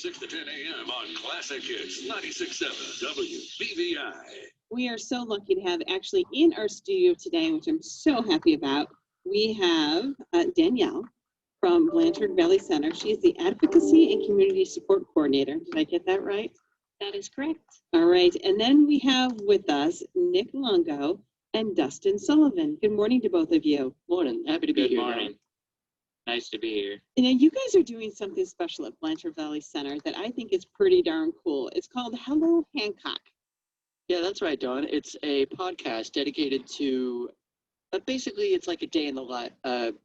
6 to 10 a.m. on Classic Hits 96.7 WBVI. We are so lucky to have actually in our studio today, which I'm so happy about. We have Danielle from Blanchard Valley Center. She is the Advocacy and Community Support Coordinator. Did I get that right? That is correct. All right. And then we have with us Nick Longo and Dustin Sullivan. Good morning to both of you. Morning. Happy to be here. Good morning. Nice to be here. And you guys are doing something special at Blanchard Valley Center that I think is pretty darn cool. It's called Hello, Hancock. Yeah, that's right, Dawn. It's a podcast dedicated to, basically, it's like a day in the life. I'm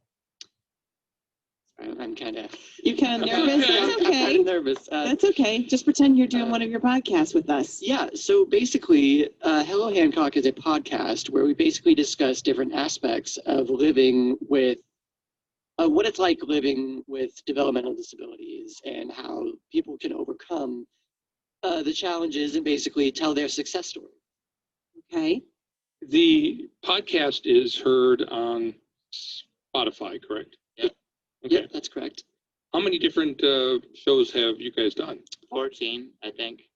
kind of... You're kind of nervous? That's okay. I'm kind of nervous. That's okay. Just pretend you're doing one of your podcasts with us. Yeah, so basically, Hello Hancock is a podcast where we basically discuss different aspects of living with, what it's like living with developmental disabilities and how people can overcome the challenges and basically tell their success story. Okay. The podcast is heard on Spotify, correct? Yep. Okay. Yep, that's correct. How many different shows have you guys done? 14, I think.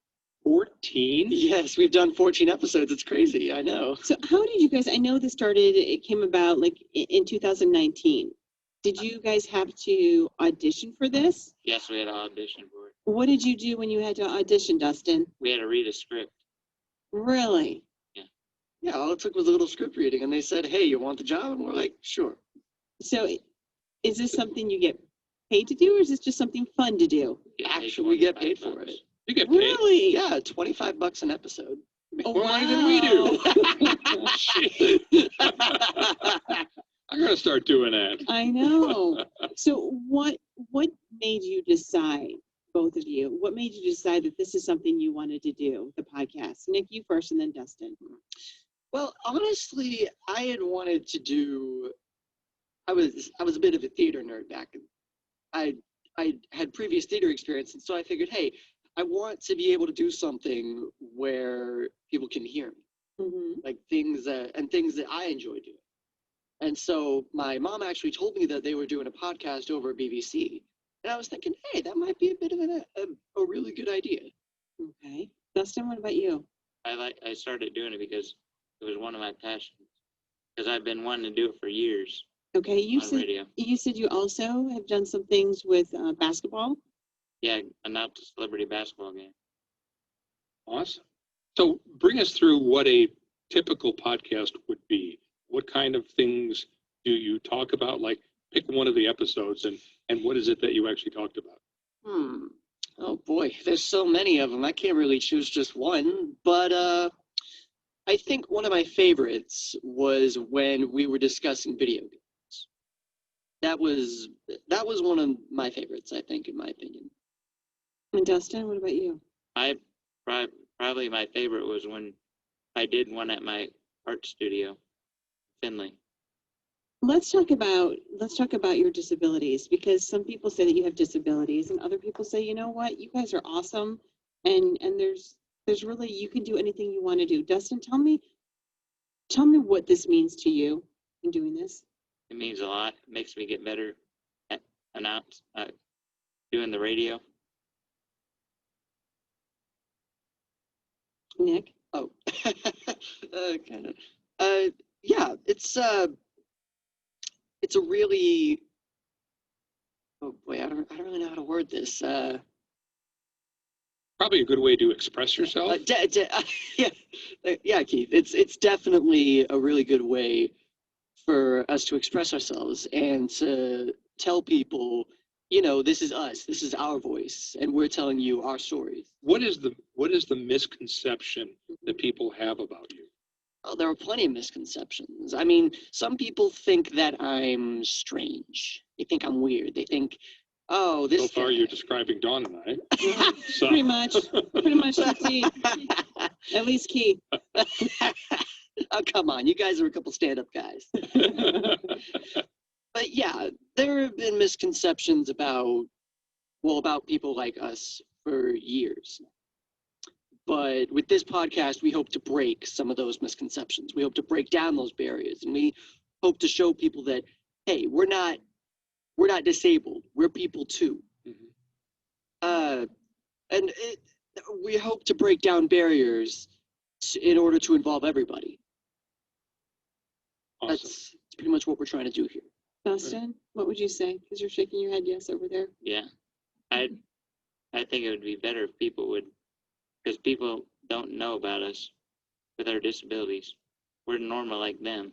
14? Yes, we've done 14 episodes. It's crazy, I know. So how did you guys, I know it came about like in 2019. Did you guys have to audition for this? Yes, we had an audition for it. What did you do when you had to audition, Dustin? We had to read a script. Really? Yeah, all it took was a little script reading, and they said, hey, you want the job? And we're like, sure. So is this something you get paid to do, or is this just something fun to do? Actually, we get paid for it. You get paid? Really? Yeah, $25 an episode. More money than we do. Shit. I'm going to start doing that. I know. So what made you decide, both of you, what made you decide that this is something you wanted to do, the podcast? Nick, you first, and then Dustin. Well, honestly, I had wanted to do, I was a bit of a theater nerd back. I had previous theater experience, and so I figured, hey, I want to be able to do something where people can hear me, like things that I enjoy doing. And so my mom actually told me that they were doing a podcast over at BBC. And I was thinking, hey, that might be a bit of a really good idea. Okay. Dustin, what about you? I started doing it because it was one of my passions. Because I've been wanting to do it for years. Okay. You said you also have done some things with basketball? Yeah, announced a celebrity basketball game. Awesome. So bring us through what a typical podcast would be. What kind of things do you talk about? Like, pick one of the episodes and what is it that you actually talked about? Oh boy, there's so many of them. I can't really choose just one, but I think one of my favorites was when we were discussing video games. That was one of my favorites, I think, in my opinion. And Dustin, what about you? Probably my favorite was when I did one at my art studio, Finley. Let's talk about your disabilities, because some people say that you have disabilities and other people say, you know what, you guys are awesome, and there's really, you can do anything you want to do. Dustin, tell me what this means to you in doing this. It means a lot. It makes me get better at doing the radio. Nick? Oh, kind of. Yeah, it's a really, oh boy, I don't really know how to word this. Probably a good way to express yourself. Yeah, Keith. It's definitely a really good way for us to express ourselves and to tell people, you know, this is us, this is our voice, and we're telling you our stories. What is the misconception that people have about you? Oh, there are plenty of misconceptions. I mean, some people think that I'm strange. They think I'm weird. They think, oh, this. So far, you're describing Dawn and I. So. Pretty much Keith. At least Keith. Oh, come on. You guys are a couple stand-up guys. But yeah, there have been misconceptions about people like us for years. But with this podcast, we hope to break some of those misconceptions. We hope to break down those barriers, and we hope to show people that, hey, we're not disabled. We're people too. And we hope to break down barriers in order to involve everybody. Awesome. That's pretty much what we're trying to do here. Dustin, what would you say? Because you're shaking your head yes over there. Yeah, I think it would be better if people would, because people don't know about us with our disabilities. We're normal like them.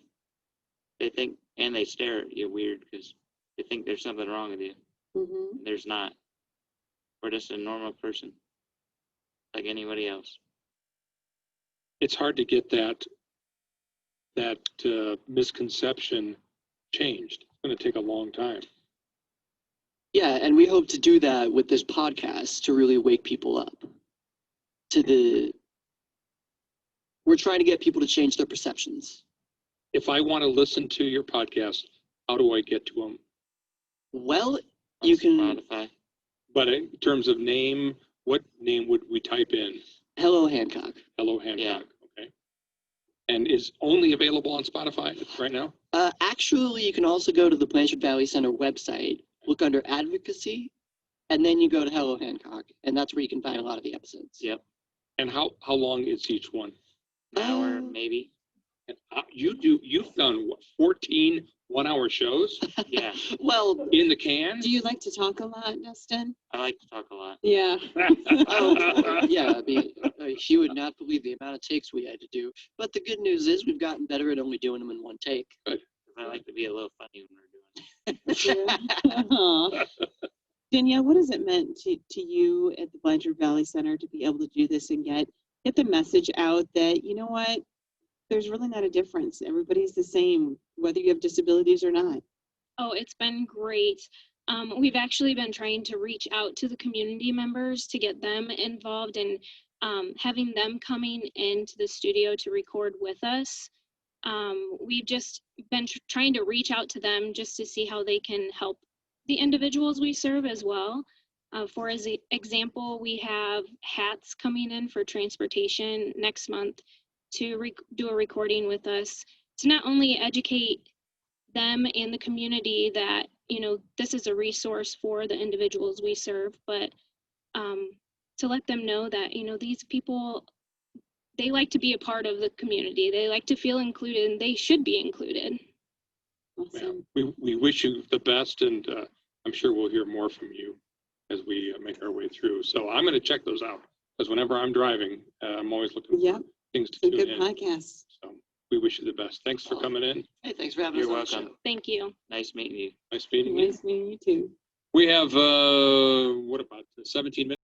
They think, and they stare at you weird because they think there's something wrong with you. Mm-hmm. There's not. We're just a normal person, like anybody else. It's hard to get that misconception changed. It's going to take a long time. Yeah, and we hope to do that with this podcast to really wake people up we're trying to get people to change their perceptions. If I want to listen to your podcast, how do I get to them? Well, On you can Spotify. But in terms of name, what name would we type in? Hello Hancock. Hello Hancock. Yeah. Okay. And is only available on Spotify right now? Actually, you can also go to the Blanchard Valley Center website, look under advocacy, and then you go to Hello Hancock, and that's where you can find a lot of the episodes. Yep. And how long is each one? An hour, maybe. And you've done what, 14 one-hour shows Yeah, Well, in the can? Do you like to talk a lot, Dustin? I like to talk a lot. Yeah. yeah, I mean, you would not believe the amount of takes we had to do. But the good news is we've gotten better at only doing them in one take. 'Cause I like to be a little funny when we're doing it. Aw. Danielle, what has it meant to you at the Blanchard Valley Center to be able to do this and get the message out that, you know what, there's really not a difference. Everybody's the same, whether you have disabilities or not. Oh, it's been great. We've actually been trying to reach out to the community members to get them involved and having them coming into the studio to record with us. We've just been trying to reach out to them just to see how they can help the individuals we serve as well. For example, we have hats coming in for transportation next month to do a recording with us to not only educate them and the community that, you know, this is a resource for the individuals we serve, but to let them know that, you know, these people, they like to be a part of the community. They like to feel included, and they should be included. Awesome. We wish you the best, and I'm sure we'll hear more from you as we make our way through. So I'm going to check those out, because whenever I'm driving, I'm always looking for Yep. things to Some tune good in. podcasts. So we wish you the best. Thanks for coming in. Hey, thanks for having You're us on the welcome. show. Thank you. Nice meeting you. Nice meeting you. Nice meeting you too. We have, what about 17 minutes?